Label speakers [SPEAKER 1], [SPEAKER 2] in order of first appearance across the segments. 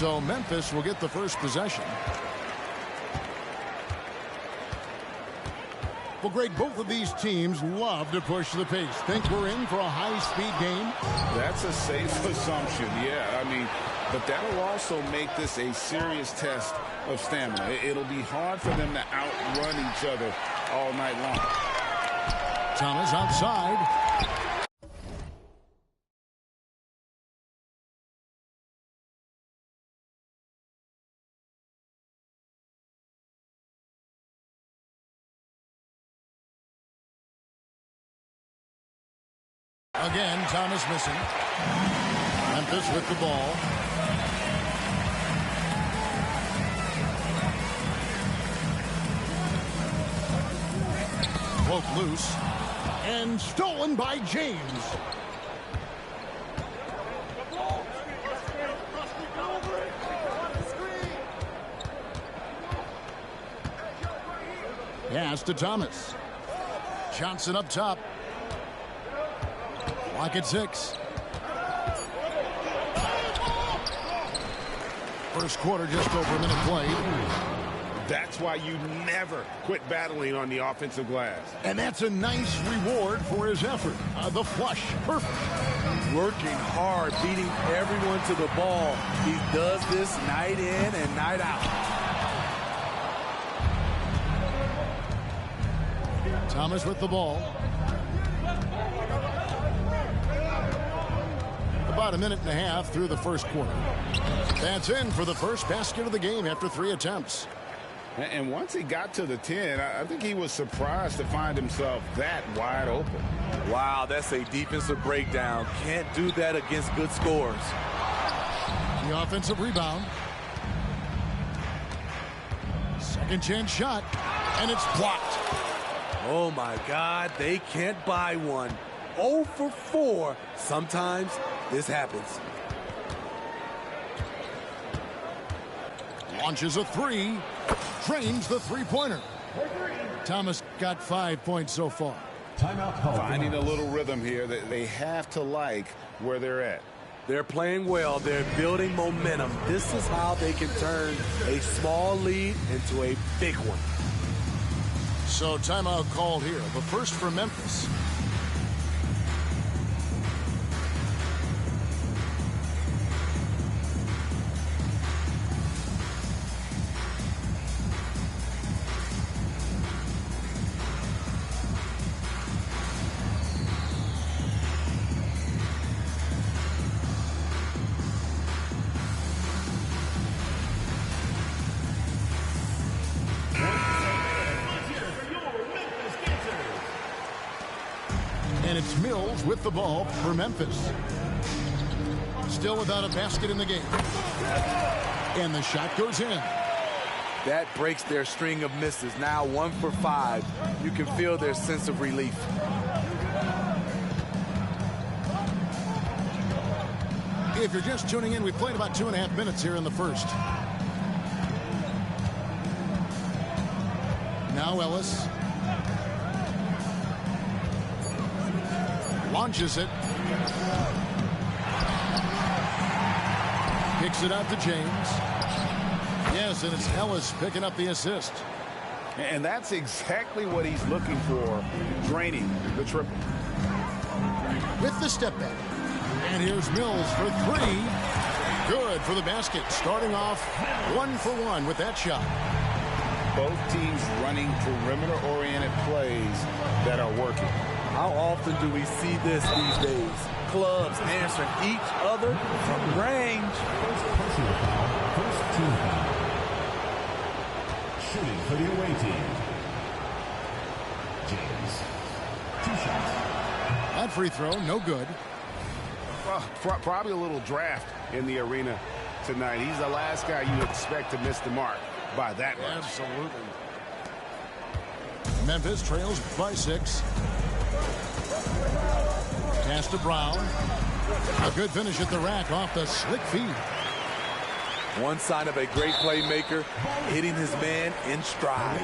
[SPEAKER 1] So Memphis will get the first possession. Well, Greg, both of these teams love to push the pace. Think we're in for a high-speed game?
[SPEAKER 2] That's a safe assumption, yeah. I mean, but that'll also make this a serious test of stamina. It'll be hard for them to outrun each other all night long.
[SPEAKER 1] Thomas outside. Again, Thomas missing. Memphis with the ball. Both loose. And stolen by James. Pass to Thomas. Johnson up top. Clock at 6. First quarter, just over a minute played.
[SPEAKER 2] That's why you never quit battling on the offensive glass.
[SPEAKER 1] And that's a nice reward for his effort. The flush, perfect.
[SPEAKER 3] Working hard, beating everyone to the ball. He does this night in and night out.
[SPEAKER 1] Thomas with the ball. About a minute and a half through the first quarter. That's in for the first basket of the game after 3 attempts.
[SPEAKER 2] And once he got to the 10, I think he was surprised to find himself that wide open.
[SPEAKER 3] Wow, that's a defensive breakdown. Can't do that against good scores.
[SPEAKER 1] The offensive rebound. Second chance shot, and it's blocked.
[SPEAKER 3] Oh, my God, they can't buy one. 0 for 4. Sometimes this happens.
[SPEAKER 1] Launches a 3. Drains the three-pointer. Thomas got 5 points so far.
[SPEAKER 4] Timeout call.
[SPEAKER 2] Finding a little rhythm here that they have to like where they're at.
[SPEAKER 3] They're playing well. They're building momentum. This is how they can turn a small lead into a big one.
[SPEAKER 1] So timeout called here. The first for Memphis. And it's Mills with the ball for Memphis. Still without a basket in the game. And the shot goes in.
[SPEAKER 3] That breaks their string of misses. Now 1 for 5. You can feel their sense of relief.
[SPEAKER 1] If you're just tuning in, we played about 2.5 minutes here in the first. Now Ellis. Launches it. Kicks it out to James. Yes, and it's Ellis picking up the assist.
[SPEAKER 2] And that's exactly what he's looking for, draining the triple.
[SPEAKER 1] With the step back. And here's Mills for 3. Good for the basket. Starting off 1 for 1 with that shot.
[SPEAKER 2] Both teams running perimeter-oriented plays that are working.
[SPEAKER 3] How often do we see this these days? Clubs answering each other from range.
[SPEAKER 4] First personal foul, first team foul. Shooting for the away team. James. 2 shots.
[SPEAKER 1] That free throw, no good.
[SPEAKER 2] Probably a little draft in the arena tonight. He's the last guy you expect to miss the mark by that much.
[SPEAKER 1] Absolutely. Memphis trails by 6. Pass to Brown. A good finish at the rack off the slick feed.
[SPEAKER 3] One sign of a great playmaker, hitting his man in stride.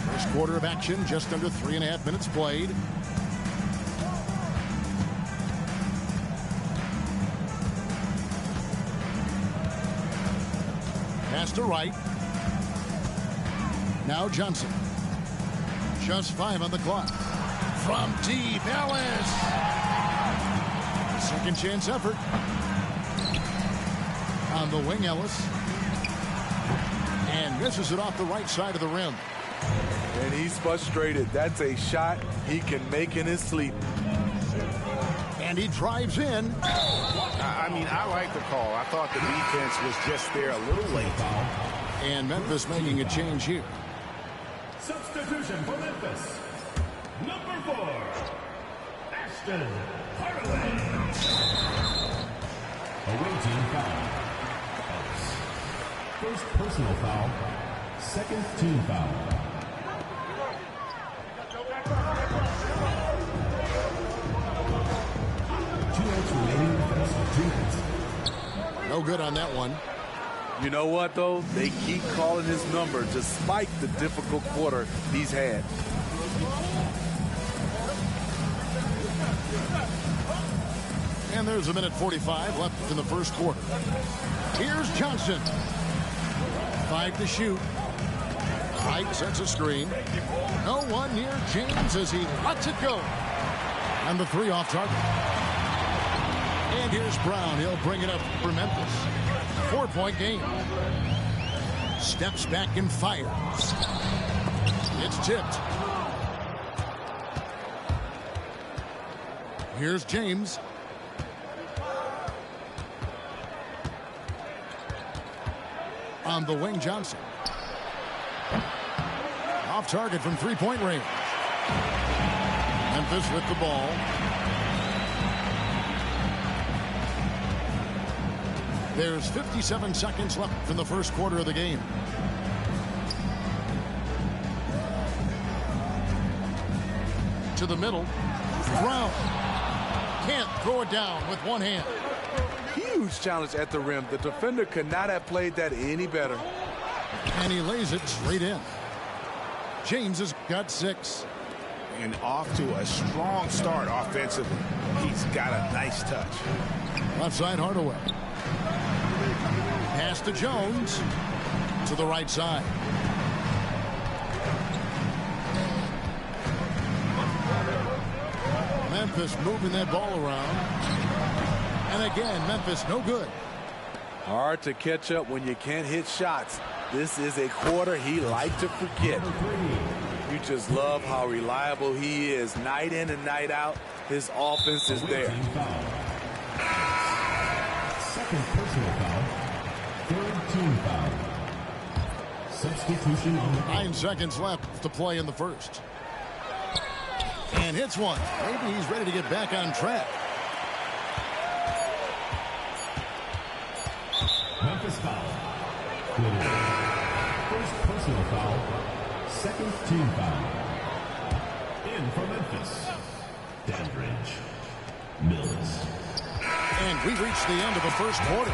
[SPEAKER 1] First quarter of action, just under 3.5 minutes played. Pass to Wright. Now Johnson. Just 5 on the clock. From deep, Ellis. Second chance effort. On the wing, Ellis. And misses it off the right side of the rim.
[SPEAKER 3] And he's frustrated. That's a shot he can make in his sleep.
[SPEAKER 1] And he drives in.
[SPEAKER 2] I mean, I like the call. I thought the defense was just there a little late.
[SPEAKER 1] And Memphis making a change here.
[SPEAKER 4] Substitution for Memphis. Number 4, Ashton Hardaway. Away team foul. First personal foul. Second team foul. 2 minutes remaining.
[SPEAKER 1] No good on that one.
[SPEAKER 3] You know what, though? They keep calling his number despite the difficult quarter he's had.
[SPEAKER 1] And there's a minute 45 left in the first quarter. Here's Johnson. 5 to shoot. Wright sets a screen. No one near James as he lets it go. And the 3 off target. And here's Brown. He'll bring it up for Memphis. 4-point game. Steps back and fires. It's tipped. Here's James. On the wing, Johnson. Off target from 3-point range. Memphis with the ball. There's 57 seconds left in the first quarter of the game. To the middle. Brown can't throw it down with one hand.
[SPEAKER 3] Huge challenge at the rim. The defender could not have played that any better.
[SPEAKER 1] And he lays it straight in. James has got 6.
[SPEAKER 2] And off to a strong start offensively. He's got a nice touch.
[SPEAKER 1] Left side, Hardaway. Pass to Jones. To the right side. Memphis moving that ball around. And again, Memphis no good.
[SPEAKER 3] Hard to catch up when you can't hit shots. This is a quarter he liked to forget. You just love how reliable he is. Night in and night out, his offense is there.
[SPEAKER 4] Second personal foul. Third team foul. Substitution on the
[SPEAKER 1] 9 seconds left to play in the first. And hits one. Maybe he's ready to get back on track.
[SPEAKER 4] Memphis foul. First personal foul. Second team foul. In for Memphis. Dandridge. Mills.
[SPEAKER 1] And we reach the end of the first quarter.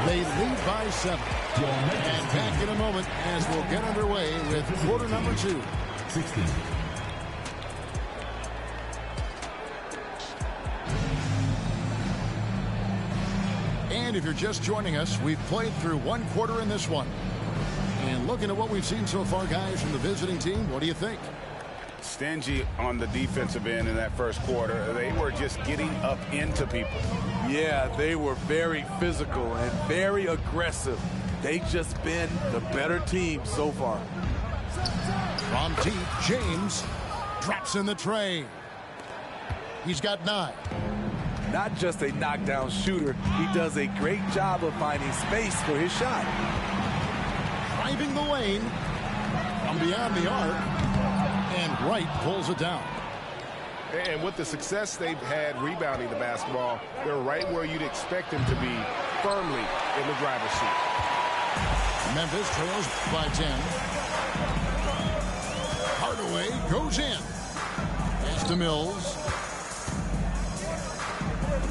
[SPEAKER 1] They lead by 7. And back in a moment as we'll get underway with quarter number 2.
[SPEAKER 4] 16.
[SPEAKER 1] And if you're just joining us, we've played through 1 quarter in this one. And looking at what we've seen so far, guys, from the visiting team, what do you think?
[SPEAKER 2] Stingy on the defensive end in that first quarter. They were just getting up into people.
[SPEAKER 3] Yeah, they were very physical and very aggressive. They've just been the better team so far.
[SPEAKER 1] From deep, James drops in the tray. He's got 9.
[SPEAKER 3] Not just a knockdown shooter, he does a great job of finding space for his shot.
[SPEAKER 1] Driving the lane from beyond the arc, and Wright pulls it down.
[SPEAKER 2] And with the success they've had rebounding the basketball, they're right where you'd expect them to be, firmly in the driver's seat.
[SPEAKER 1] Memphis trails by 10. Hardaway goes in. Pass to Mills.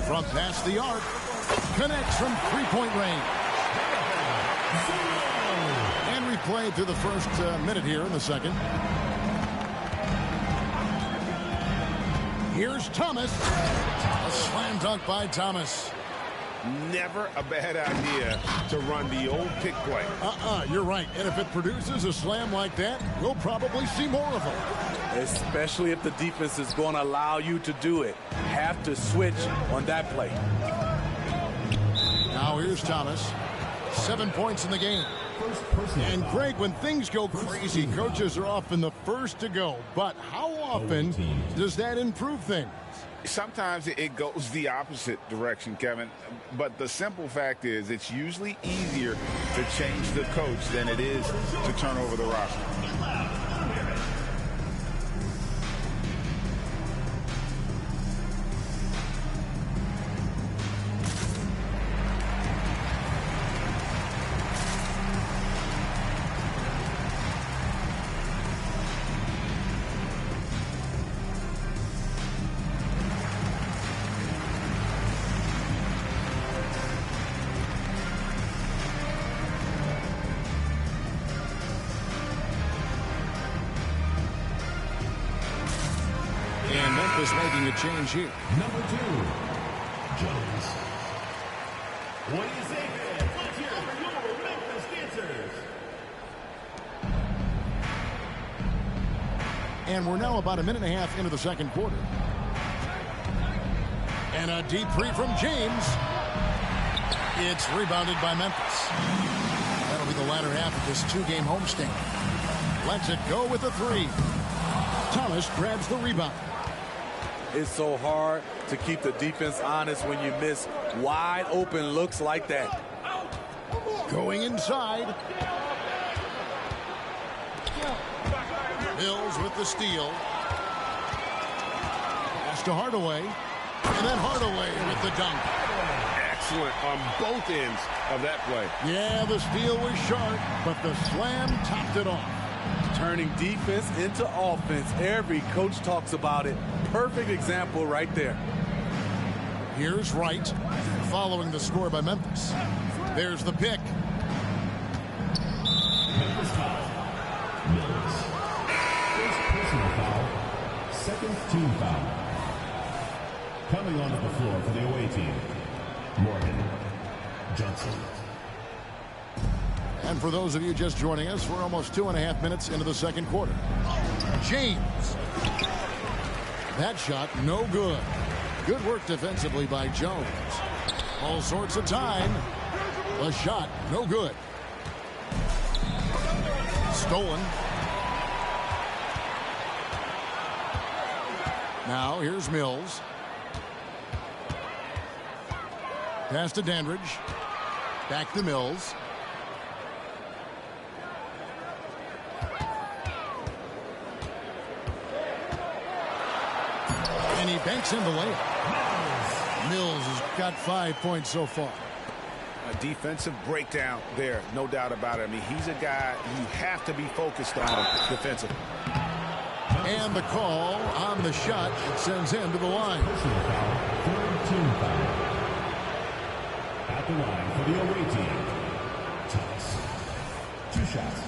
[SPEAKER 1] From past the arc. Connects from 3-point range. And replayed through the first minute here in the second. Here's Thomas. A slam dunk by Thomas.
[SPEAKER 2] never a bad idea to run the old pick play.
[SPEAKER 1] You're right. And if it produces a slam like that, we'll probably see more of them.
[SPEAKER 3] Especially if the defense is going to allow you to do it. Have to switch on that play.
[SPEAKER 1] Now here's Thomas. 7 points in the game. And Greg, when things go crazy, coaches are often the first to go. But how often does that improve things?
[SPEAKER 2] Sometimes it goes the opposite direction, Kevin. But the simple fact is it's usually easier to change the coach than it is to turn over the roster.
[SPEAKER 1] And Memphis making a change here.
[SPEAKER 4] Number 2, Jones. What do you say, fans? Let's hear it for your Memphis Dancers.
[SPEAKER 1] And we're now about a minute and a half into the second quarter. And a deep three from James. It's rebounded by Memphis. That'll be the latter half of this two-game homestand. Lets it go with a three. Thomas grabs the rebound.
[SPEAKER 3] It's so hard to keep the defense honest when you miss wide open looks like that.
[SPEAKER 1] Going inside. Mills with the steal. Pass to Hardaway. And then Hardaway with the dunk.
[SPEAKER 2] Excellent on both ends of that play.
[SPEAKER 1] Yeah, the steal was sharp, but the slam topped it off.
[SPEAKER 3] Turning defense into offense. Every coach talks about it. Perfect example right there.
[SPEAKER 1] Here's Wright, following the score by Memphis. There's the pick.
[SPEAKER 4] Memphis foul. Mills. First personal foul. Second team foul. Coming onto the floor for the away team, Morgan Johnson.
[SPEAKER 1] And for those of you just joining us, we're almost 2.5 minutes into the second quarter. James. That shot, no good. Good work defensively by Jones. All sorts of time. The shot, no good. Stolen. Now, here's Mills. Pass to Dandridge. Back to Mills. And he banks in the layup. Mills has got 5 points so far.
[SPEAKER 2] A defensive breakdown there, no doubt about it. I mean, he's a guy you have to be focused on defensively.
[SPEAKER 1] And the call on the shot sends him to the line.
[SPEAKER 4] Personal foul. Third team foul. At the line for the away team, Thomas. 2 shots.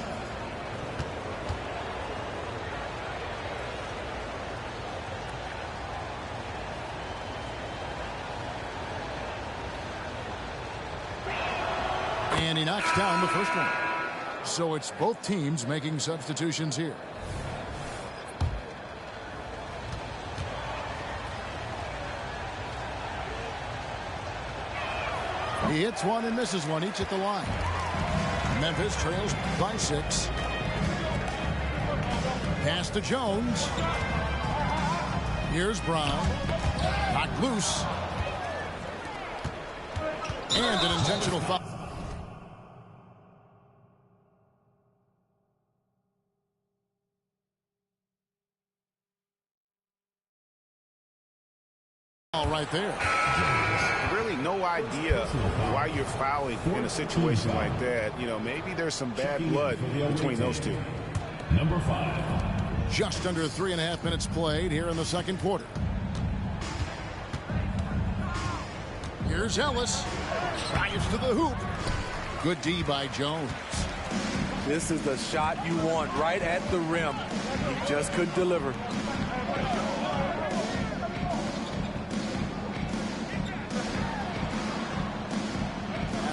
[SPEAKER 1] And he knocks down the first one. So it's both teams making substitutions here. He hits one and misses one, each at the line. Memphis trails by 6. Pass to Jones. Here's Brown. Knocked loose. And an intentional foul. Right there.
[SPEAKER 2] Really no idea why you're fouling in a situation like that. You know, maybe there's some bad blood between those two.
[SPEAKER 4] Number 5.
[SPEAKER 1] Just under 3.5 minutes played here in the second quarter. Here's Ellis. Drives to the hoop. Good D by Jones.
[SPEAKER 3] This is the shot you want right at the rim. He just couldn't deliver.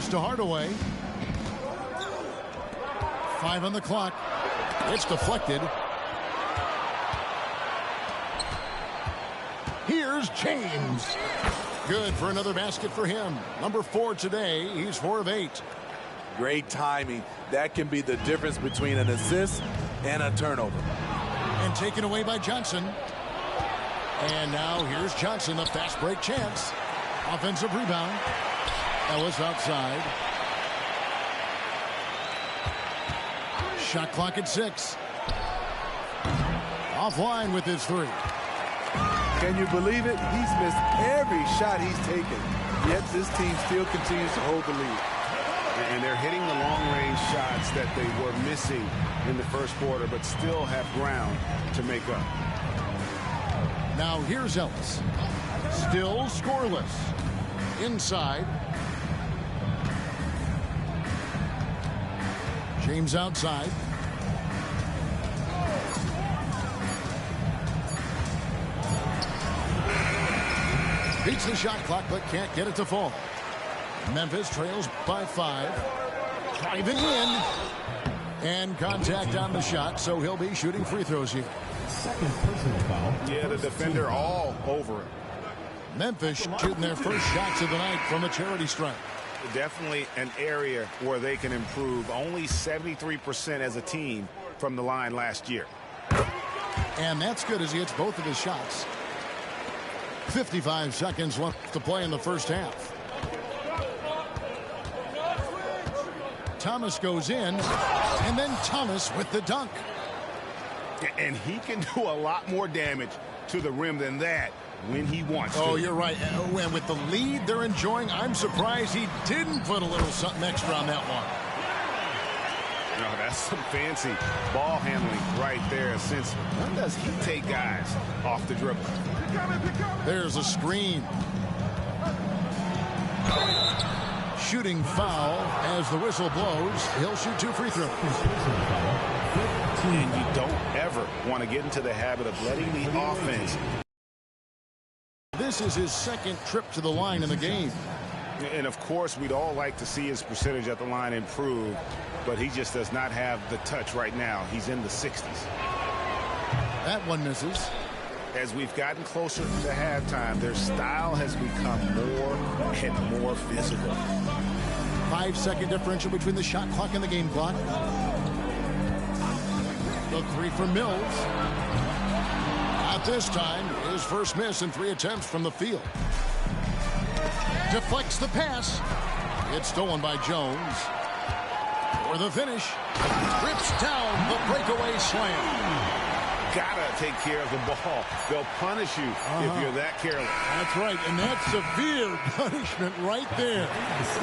[SPEAKER 1] Pass to Hardaway. 5 on the clock. It's deflected. Here's James. Good for another basket for him. Number 4 today. He's 4 of 8.
[SPEAKER 3] Great timing. That can be the difference between an assist and a turnover.
[SPEAKER 1] And taken away by Johnson. And now here's Johnson, a fast break chance. Offensive rebound. Ellis outside. Shot clock at 6. Offline with his 3.
[SPEAKER 3] Can you believe it? He's missed every shot he's taken. Yet this team still continues to hold the lead.
[SPEAKER 2] And they're hitting the long-range shots that they were missing in the first quarter, but still have ground to make up.
[SPEAKER 1] Now here's Ellis. Still scoreless. Inside. James outside. Beats the shot clock, but can't get it to fall. Memphis trails by 5. Driving in. And contact on the shot, so he'll be shooting free throws here.
[SPEAKER 4] Second personal foul.
[SPEAKER 2] Yeah, the defender all over it.
[SPEAKER 1] Memphis shooting their first shots of the night from a charity strike.
[SPEAKER 2] Definitely an area where they can improve. Only 73% as a team from the line last year.
[SPEAKER 1] And that's good as he hits both of his shots. 55 seconds left to play in the first half. Thomas goes in, and then Thomas with the dunk.
[SPEAKER 2] And he can do a lot more damage to the rim than that when he wants to.
[SPEAKER 1] Oh, you're right. And with the lead they're enjoying, I'm surprised he didn't put a little something extra on that one.
[SPEAKER 2] No, that's some fancy ball handling right there. Since when does he take guys off the dribble?
[SPEAKER 1] There's a screen. Shooting foul as the whistle blows. He'll shoot 2 free throws.
[SPEAKER 2] And you don't ever want to get into the habit of letting the offense.
[SPEAKER 1] This is his second trip to the line in the game.
[SPEAKER 2] And of course, we'd all like to see his percentage at the line improve, but he just does not have the touch right now. He's in the 60s.
[SPEAKER 1] That one misses.
[SPEAKER 2] As we've gotten closer to halftime, their style has become more and more physical.
[SPEAKER 1] 5-second differential between the shot clock and the game clock. The 3 for Mills. Not this time. His first miss in 3 attempts from the field. Deflects the pass. It's stolen by Jones. For the finish. Rips down the breakaway slam.
[SPEAKER 2] Gotta take care of the ball. They'll punish you if you're that careless.
[SPEAKER 1] That's right, and that's severe punishment right there.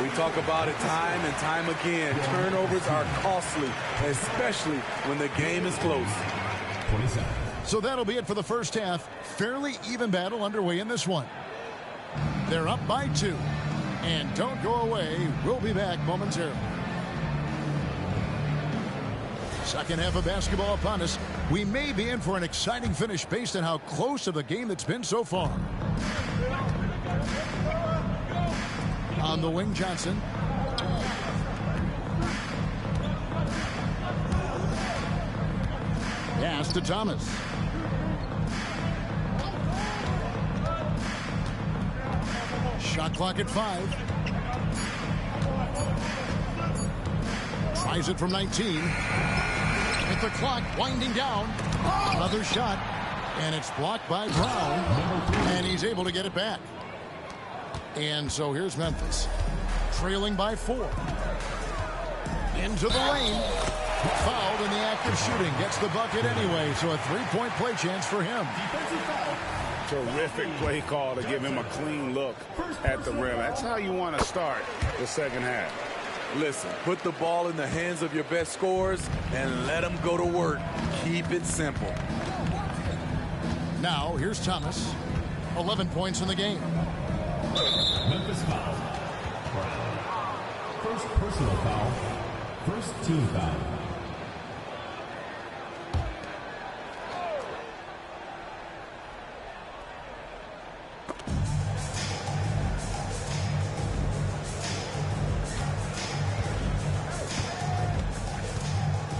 [SPEAKER 3] We talk about it time and time again. Turnovers are costly, especially when the game is close.
[SPEAKER 4] 20 seconds.
[SPEAKER 1] So that'll be it for the first half. Fairly even battle underway in this one. They're up by 2. And don't go away. We'll be back momentarily. Second half of basketball upon us. We may be in for an exciting finish based on how close of a game that's been so far. On the wing, Johnson. Pass to Thomas. Shot clock at 5. Tries it from 19. With the clock winding down. Another shot. And it's blocked by Brown. And he's able to get it back. And so here's Memphis. Trailing by 4. Into the lane. Fouled in the act of shooting. Gets the bucket anyway. So a 3-point play chance for him.
[SPEAKER 2] Terrific play call to give him a clean look at the rim. That's how you want to start the second half.
[SPEAKER 3] Listen, put the ball in the hands of your best scorers and let them go to work. Keep it simple.
[SPEAKER 1] Now, here's Thomas. 11 points in the game.
[SPEAKER 4] Memphis foul. First personal foul. First team foul.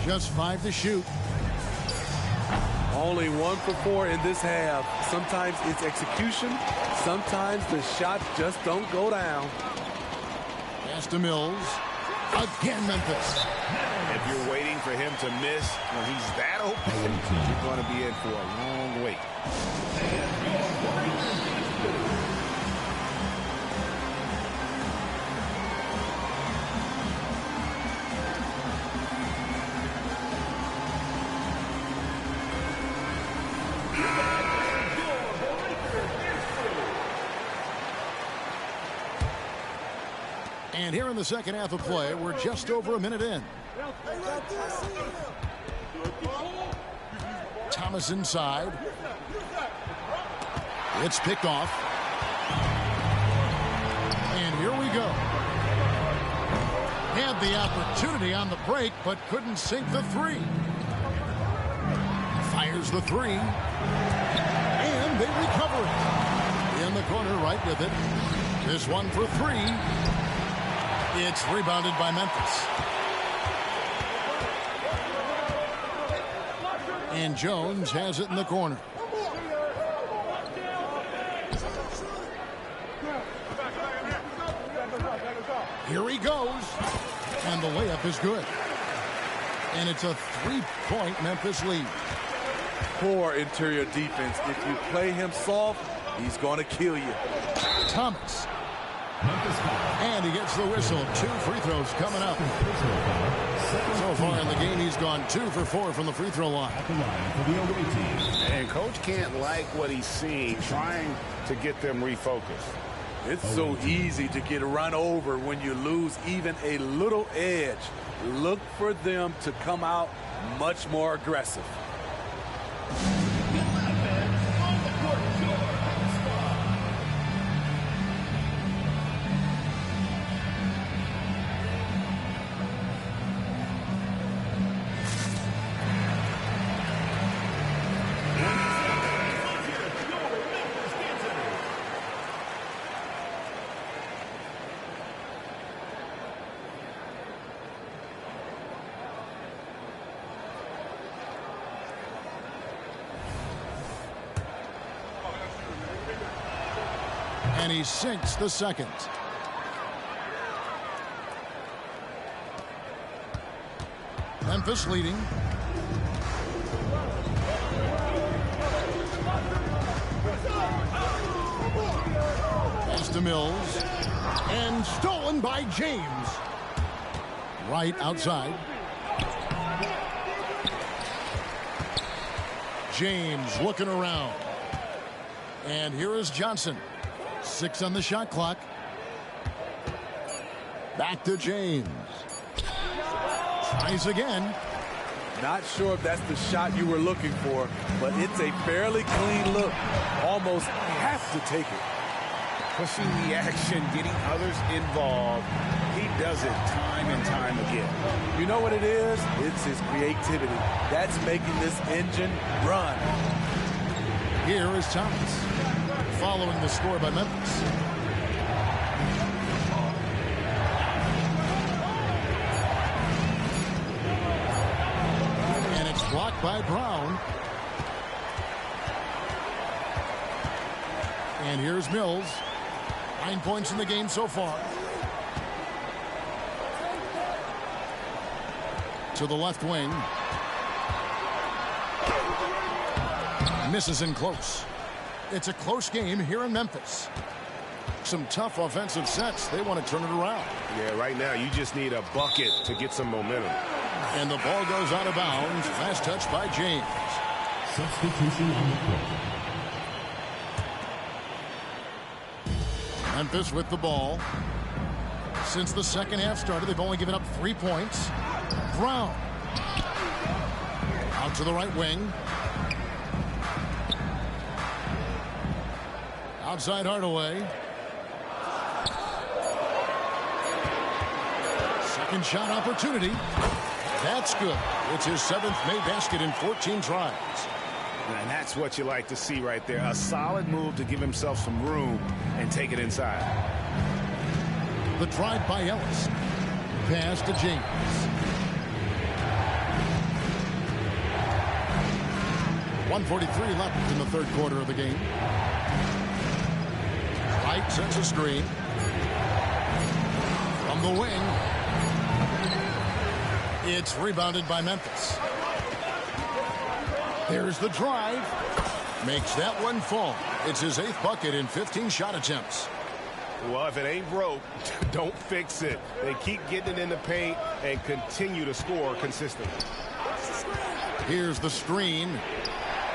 [SPEAKER 1] Just 5 to shoot.
[SPEAKER 3] Only 1 for 4 in this half. Sometimes it's execution. Sometimes the shots just don't go down.
[SPEAKER 1] Pass to Mills. Again, Memphis.
[SPEAKER 2] If you're waiting for him to miss when he's that open, you're going to be in for a long wait.
[SPEAKER 1] And here in the second half of play, we're just over a minute in. Thomas inside. It's picked off. And here we go. Had the opportunity on the break, but couldn't sink the 3. Fires the 3. And they recover it. In the corner, right with it. This one for 3. It's rebounded by Memphis. And Jones has it in the corner. Here he goes. And the layup is good. And it's a 3-point Memphis lead.
[SPEAKER 3] Poor interior defense. If you play him soft, he's going to kill you.
[SPEAKER 1] Thomas. And he gets the whistle. 2 free throws coming up. So far in the game, he's gone 2 for 4 from the free throw line.
[SPEAKER 2] And coach can't like what he's seeing, trying to get them refocused.
[SPEAKER 3] It's so easy to get run over when you lose even a little edge. Look for them to come out much more aggressive.
[SPEAKER 1] And he sinks the second. Memphis leading. Pass to Mills. And stolen by James. Right outside. James looking around. And here is Johnson. 6 on the shot clock. Back to James. Tries again.
[SPEAKER 3] Not sure if that's the shot you were looking for, but it's a fairly clean look. Almost have to take it.
[SPEAKER 2] Pushing the action, getting others involved. He does it time and time again.
[SPEAKER 3] You know what it is? It's his creativity. That's making this engine run.
[SPEAKER 1] Here is Thomas. Following the score by Memphis. And it's blocked by Brown. And here's Mills. 9 points in the game so far. To the left wing. Misses in close. It's a close game here in Memphis. Some tough offensive sets. They want to turn it around.
[SPEAKER 5] Yeah, right now you just need a bucket to get some momentum.
[SPEAKER 1] And the ball goes out of bounds. Last touch by James.
[SPEAKER 4] Substitution on the court.
[SPEAKER 1] Memphis with the ball. Since the second half started, they've only given up 3 points. Brown. Out to the right wing. Outside Hardaway. Second shot opportunity. That's good. It's his 7th made basket in 14 tries.
[SPEAKER 2] And that's what you like to see right there. A solid move to give himself some room and take it inside.
[SPEAKER 1] The drive by Ellis. Pass to James. 1:43 left in the third quarter of the game. Wright sets a screen. From the wing. It's rebounded by Memphis. There's the drive. Makes that one fall. It's his 8th bucket in 15 shot attempts.
[SPEAKER 5] Well, if it ain't broke, don't fix it. They keep getting it in the paint and continue to score consistently.
[SPEAKER 1] Here's the screen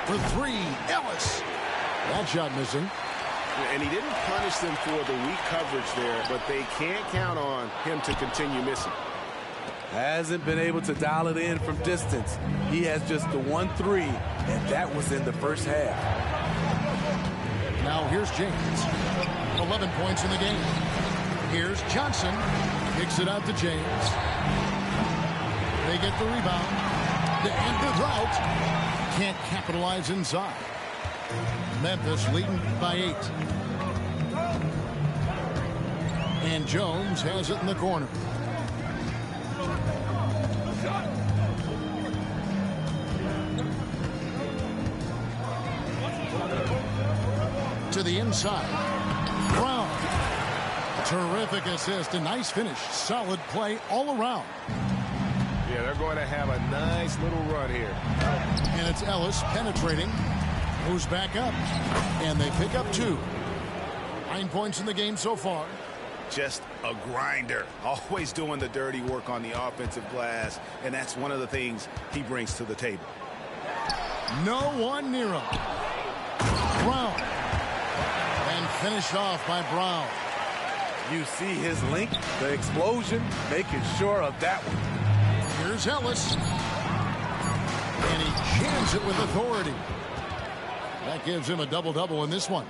[SPEAKER 1] for 3. Ellis. That shot missing.
[SPEAKER 5] And he didn't punish them for the weak coverage there, but they can't count on him to continue missing.
[SPEAKER 3] Hasn't been able to dial it in from distance. He has just the 1-3, and that was in the first half.
[SPEAKER 1] Now here's James. 11 points in the game. Here's Johnson. Kicks it out to James. They get the rebound. The end of route. Can't capitalize inside. Memphis leading by 8. And Jones has it in the corner. To the inside. Brown. Terrific assist. A nice finish. Solid play all around.
[SPEAKER 5] Yeah, they're going to have a nice little run here.
[SPEAKER 1] And it's Ellis penetrating. Moves back up. And they pick up 2. 9 points in the game so far.
[SPEAKER 2] Just a grinder. Always doing the dirty work on the offensive glass. And that's one of the things he brings to the table.
[SPEAKER 1] No one near him. Brown. And finished off by Brown.
[SPEAKER 3] You see his link, the explosion, making sure of that one.
[SPEAKER 1] Here's Ellis. And he jams it with authority. That gives him a double-double in this one.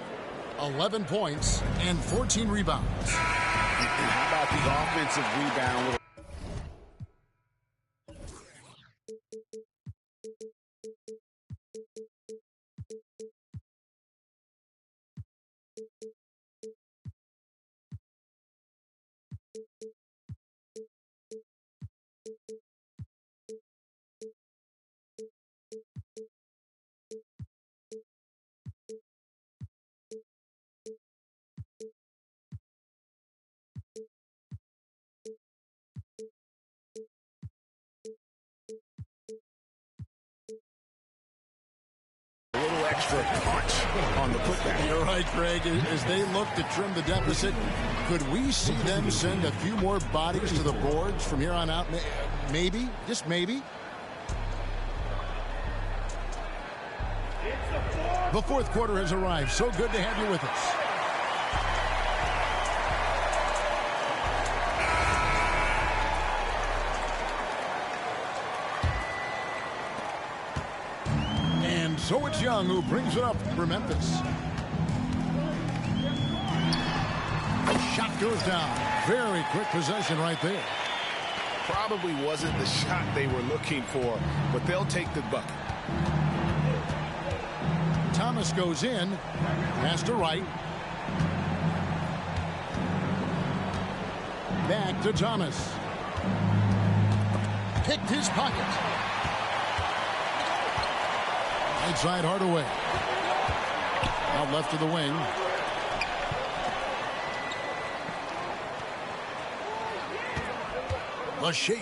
[SPEAKER 1] 11 points and 14 rebounds.
[SPEAKER 2] And how about the offensive rebound? A little extra punch on the putback.
[SPEAKER 1] You're right, Greg. As they look to trim the deficit, could we see them send a few more bodies to the boards from here on out? Maybe, just maybe. The fourth quarter has arrived. So good to have you with us. So it's Young who brings it up for Memphis. Shot goes down. Very quick possession right there.
[SPEAKER 2] Probably wasn't the shot they were looking for, but they'll take the bucket.
[SPEAKER 1] Thomas goes in. Pass to Wright. Back to Thomas. Picked his pocket. Right side Hardaway. Out left to the wing. The shake.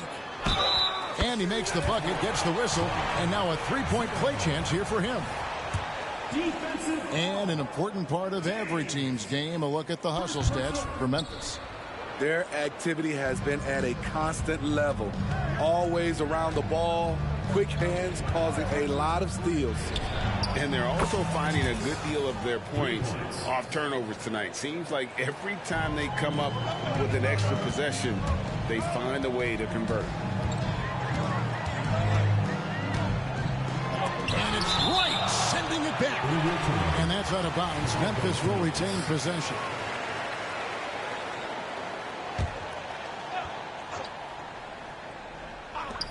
[SPEAKER 1] And he makes the bucket, gets the whistle, and now a three-point play chance here for him. And an important part of every team's game, a look at the hustle stats for Memphis.
[SPEAKER 3] Their activity has been at a constant level. Always around the ball, quick hands causing a lot of steals.
[SPEAKER 2] And they're also finding a good deal of their points off turnovers tonight. Seems like every time they come up with an extra possession, they find a way to convert.
[SPEAKER 1] And it's Wright sending it back. And that's out of bounds. Memphis will retain possession.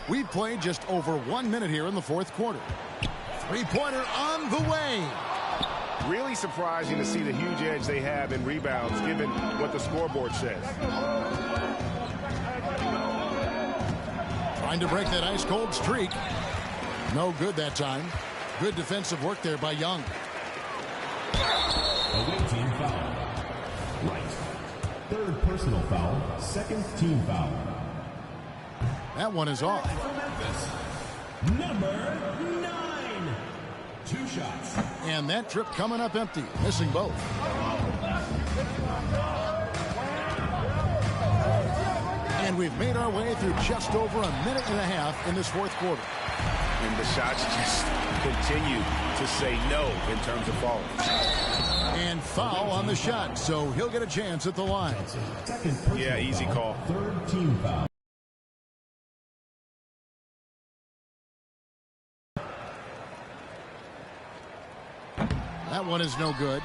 [SPEAKER 1] We've played just over 1 minute here in the fourth quarter. Three-pointer on the way.
[SPEAKER 5] Really surprising to see the huge edge they have in rebounds, given what the scoreboard says.
[SPEAKER 1] Trying to break that ice-cold streak. No good that time. Good defensive work there by Young.
[SPEAKER 4] Away team foul. Right. Third personal foul. Second team foul.
[SPEAKER 1] That one is off.
[SPEAKER 4] Number 9. 2 shots.
[SPEAKER 1] And that trip coming up empty, missing both. And we've made our way through just over a minute and a half in this fourth quarter.
[SPEAKER 2] And the shots just continue to say no in terms of falling.
[SPEAKER 1] And foul on the shot, so he'll get a chance at the line.
[SPEAKER 2] Yeah, easy call.
[SPEAKER 4] Third team foul.
[SPEAKER 1] That one is no good.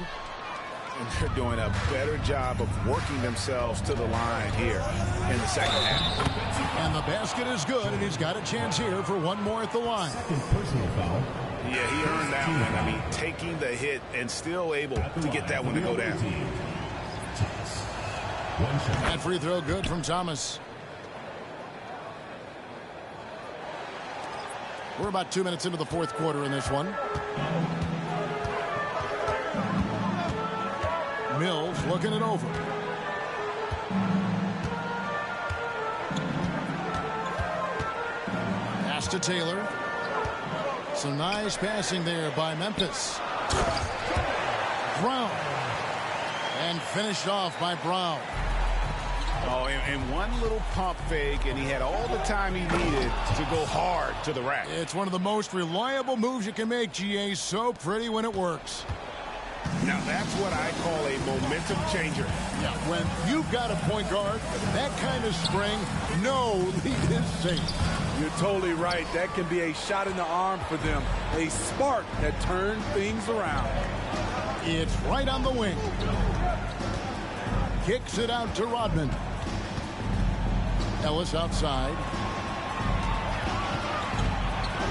[SPEAKER 2] And they're doing a better job of working themselves to the line here in the second half.
[SPEAKER 1] And the basket is good, and he's got a chance here for one more at the line.
[SPEAKER 4] Second personal foul.
[SPEAKER 2] Yeah, he earned that one. I mean, taking the hit and still able to get that one to go down.
[SPEAKER 1] That free throw good from Thomas. We're about 2 minutes into the fourth quarter in this one. Mills looking it over. Pass to Taylor. Some nice passing there by Memphis. Brown. And finished off by Brown.
[SPEAKER 2] Oh, and one little pump fake, and he had all the time he needed to go hard to the rack.
[SPEAKER 1] It's one of the most reliable moves you can make, GA. So pretty when it works.
[SPEAKER 2] Now, that's what I call a momentum changer.
[SPEAKER 1] Yeah, when you've got a point guard, that kind of spring, no lead is safe.
[SPEAKER 3] You're totally right. That can be a shot in the arm for them. A spark that turns things around.
[SPEAKER 1] It's right on the wing. Kicks it out to Rodman. Ellis outside.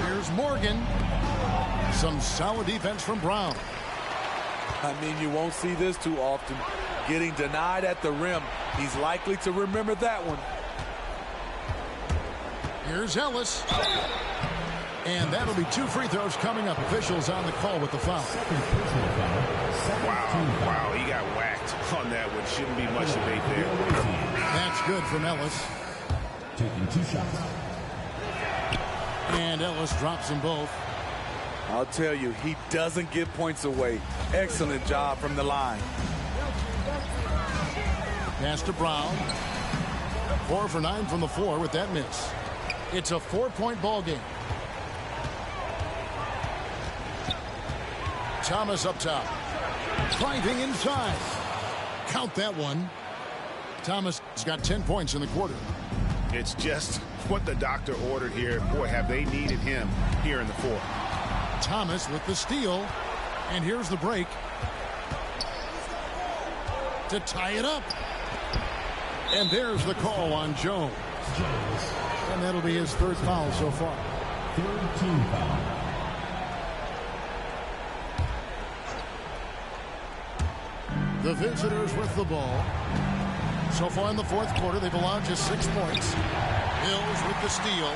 [SPEAKER 1] Here's Morgan. Some solid defense from Brown.
[SPEAKER 3] I mean, you won't see this too often. Getting denied at the rim. He's likely to remember that one.
[SPEAKER 1] Here's Ellis. And that'll be 2 free throws coming up. Officials on the call with the foul.
[SPEAKER 2] Wow, he got whacked on that one. Shouldn't be much debate there.
[SPEAKER 1] That's good from Ellis.
[SPEAKER 4] Taking 2 shots.
[SPEAKER 1] And Ellis drops them both.
[SPEAKER 3] I'll tell you, he doesn't give points away. Excellent job from the line.
[SPEAKER 1] Pass to Brown. 4 for 9 from the floor with that miss. It's a 4-point ball game. Thomas up top. Driving inside. Count that one. Thomas has got 10 points in the quarter.
[SPEAKER 2] It's just what the doctor ordered here. Boy, have they needed him here in the fourth.
[SPEAKER 1] Thomas with the steal. And here's the break. To tie it up. And there's the call on Jones. And that'll be his 3rd foul so far.
[SPEAKER 4] 3rd team foul.
[SPEAKER 1] The visitors with the ball. So far in the fourth quarter, they've allowed just 6 points. Mills with the steal.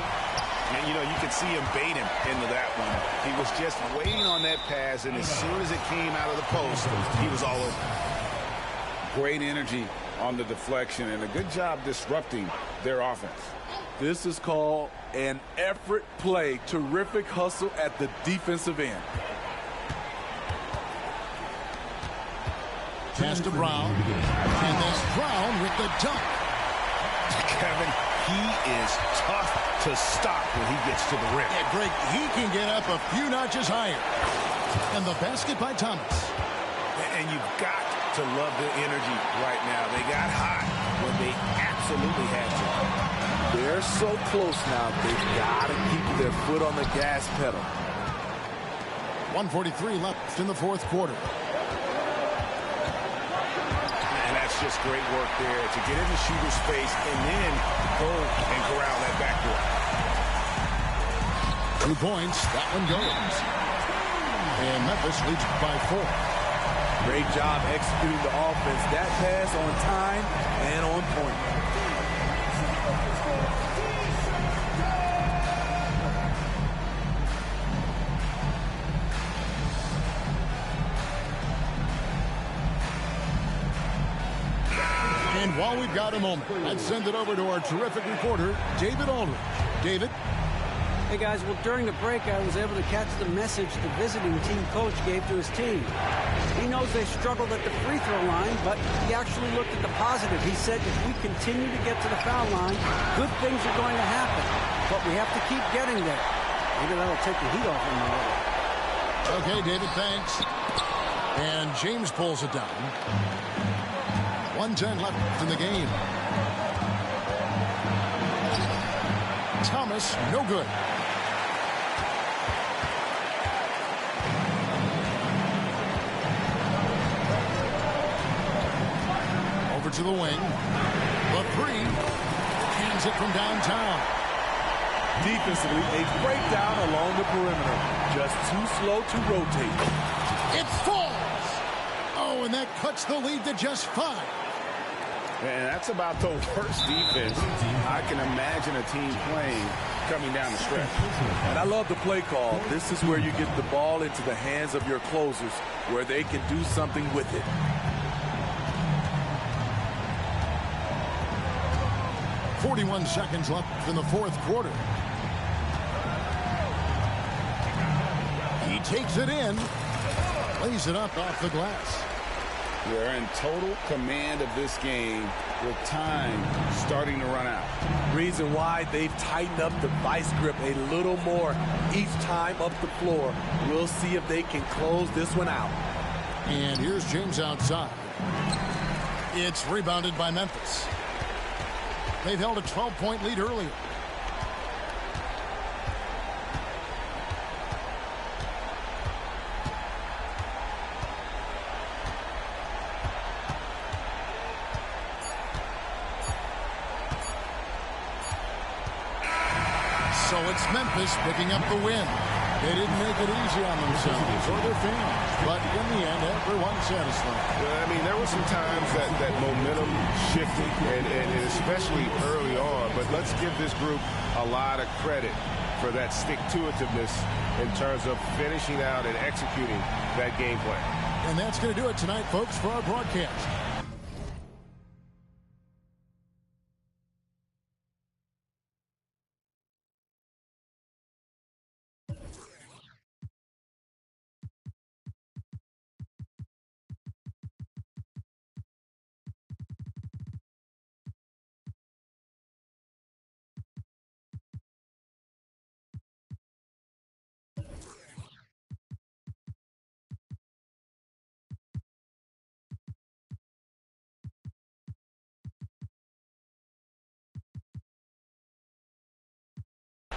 [SPEAKER 2] And, you know, you can see him bait him into that one. He was just waiting on that pass, and as soon as it came out of the post, he was all over. Great energy on the deflection, and a good job disrupting their offense.
[SPEAKER 3] This is called an effort play. Terrific hustle at the defensive end.
[SPEAKER 1] Pass to Brown. And then Brown with the dunk.
[SPEAKER 2] Kevin, he is tough to stop when he gets to the rim.
[SPEAKER 1] Yeah, Greg, he can get up a few notches higher. And the basket by Thomas.
[SPEAKER 2] And you've got to love the energy right now. They got hot when they absolutely had to.
[SPEAKER 3] They're so close now. They've got to keep their foot on the gas pedal.
[SPEAKER 1] 1:43 left in the fourth quarter.
[SPEAKER 2] Just great work there to get in the shooter's space and then go and corral that backcourt.
[SPEAKER 1] 2 points. That one goes. And Memphis leads by 4.
[SPEAKER 3] Great job executing the offense. That pass on time and on point.
[SPEAKER 1] And while we've got a moment, let's send it over to our terrific reporter, David Aldridge. David?
[SPEAKER 6] Hey, guys. Well, during the break, I was able to catch the message the visiting team coach gave to his team. He knows they struggled at the free throw line, but he actually looked at the positive. He said if we continue to get to the foul line, good things are going to happen. But we have to keep getting there. Maybe that'll take the heat off him a little.
[SPEAKER 1] Okay, David, thanks. And James pulls it down. 1:10 left in the game. Thomas, no good. Over to the wing. The three. Hands it from downtown.
[SPEAKER 3] Defensively, a breakdown along the perimeter. Just too slow to rotate.
[SPEAKER 1] It falls. Oh, and that cuts the lead to just 5.
[SPEAKER 2] And that's about the worst defense I can imagine a team playing coming down the stretch.
[SPEAKER 3] And I love the play call. This is where you get the ball into the hands of your closers, where they can do something with it.
[SPEAKER 1] .41 seconds left in the fourth quarter. He takes it in. Lays it up off the glass.
[SPEAKER 2] They're in total command of this game with time starting to run out.
[SPEAKER 3] Reason why they've tightened up the vice grip a little more each time up the floor. We'll see if they can close this one out.
[SPEAKER 1] And here's James outside. It's rebounded by Memphis. They've held a 12-point lead earlier. So it's Memphis picking up the win. They didn't make it easy on themselves or their fans, but in the end, everyone's satisfied.
[SPEAKER 5] Well, I mean, there were some times that momentum shifted, and especially early on, but let's give this group a lot of credit for that stick-to-itiveness in terms of finishing out and executing that game plan.
[SPEAKER 1] And that's going to do it tonight, folks, for our broadcast.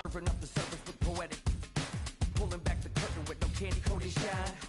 [SPEAKER 7] Serving up the surface with poetic, pulling back the curtain with no candy coated shine.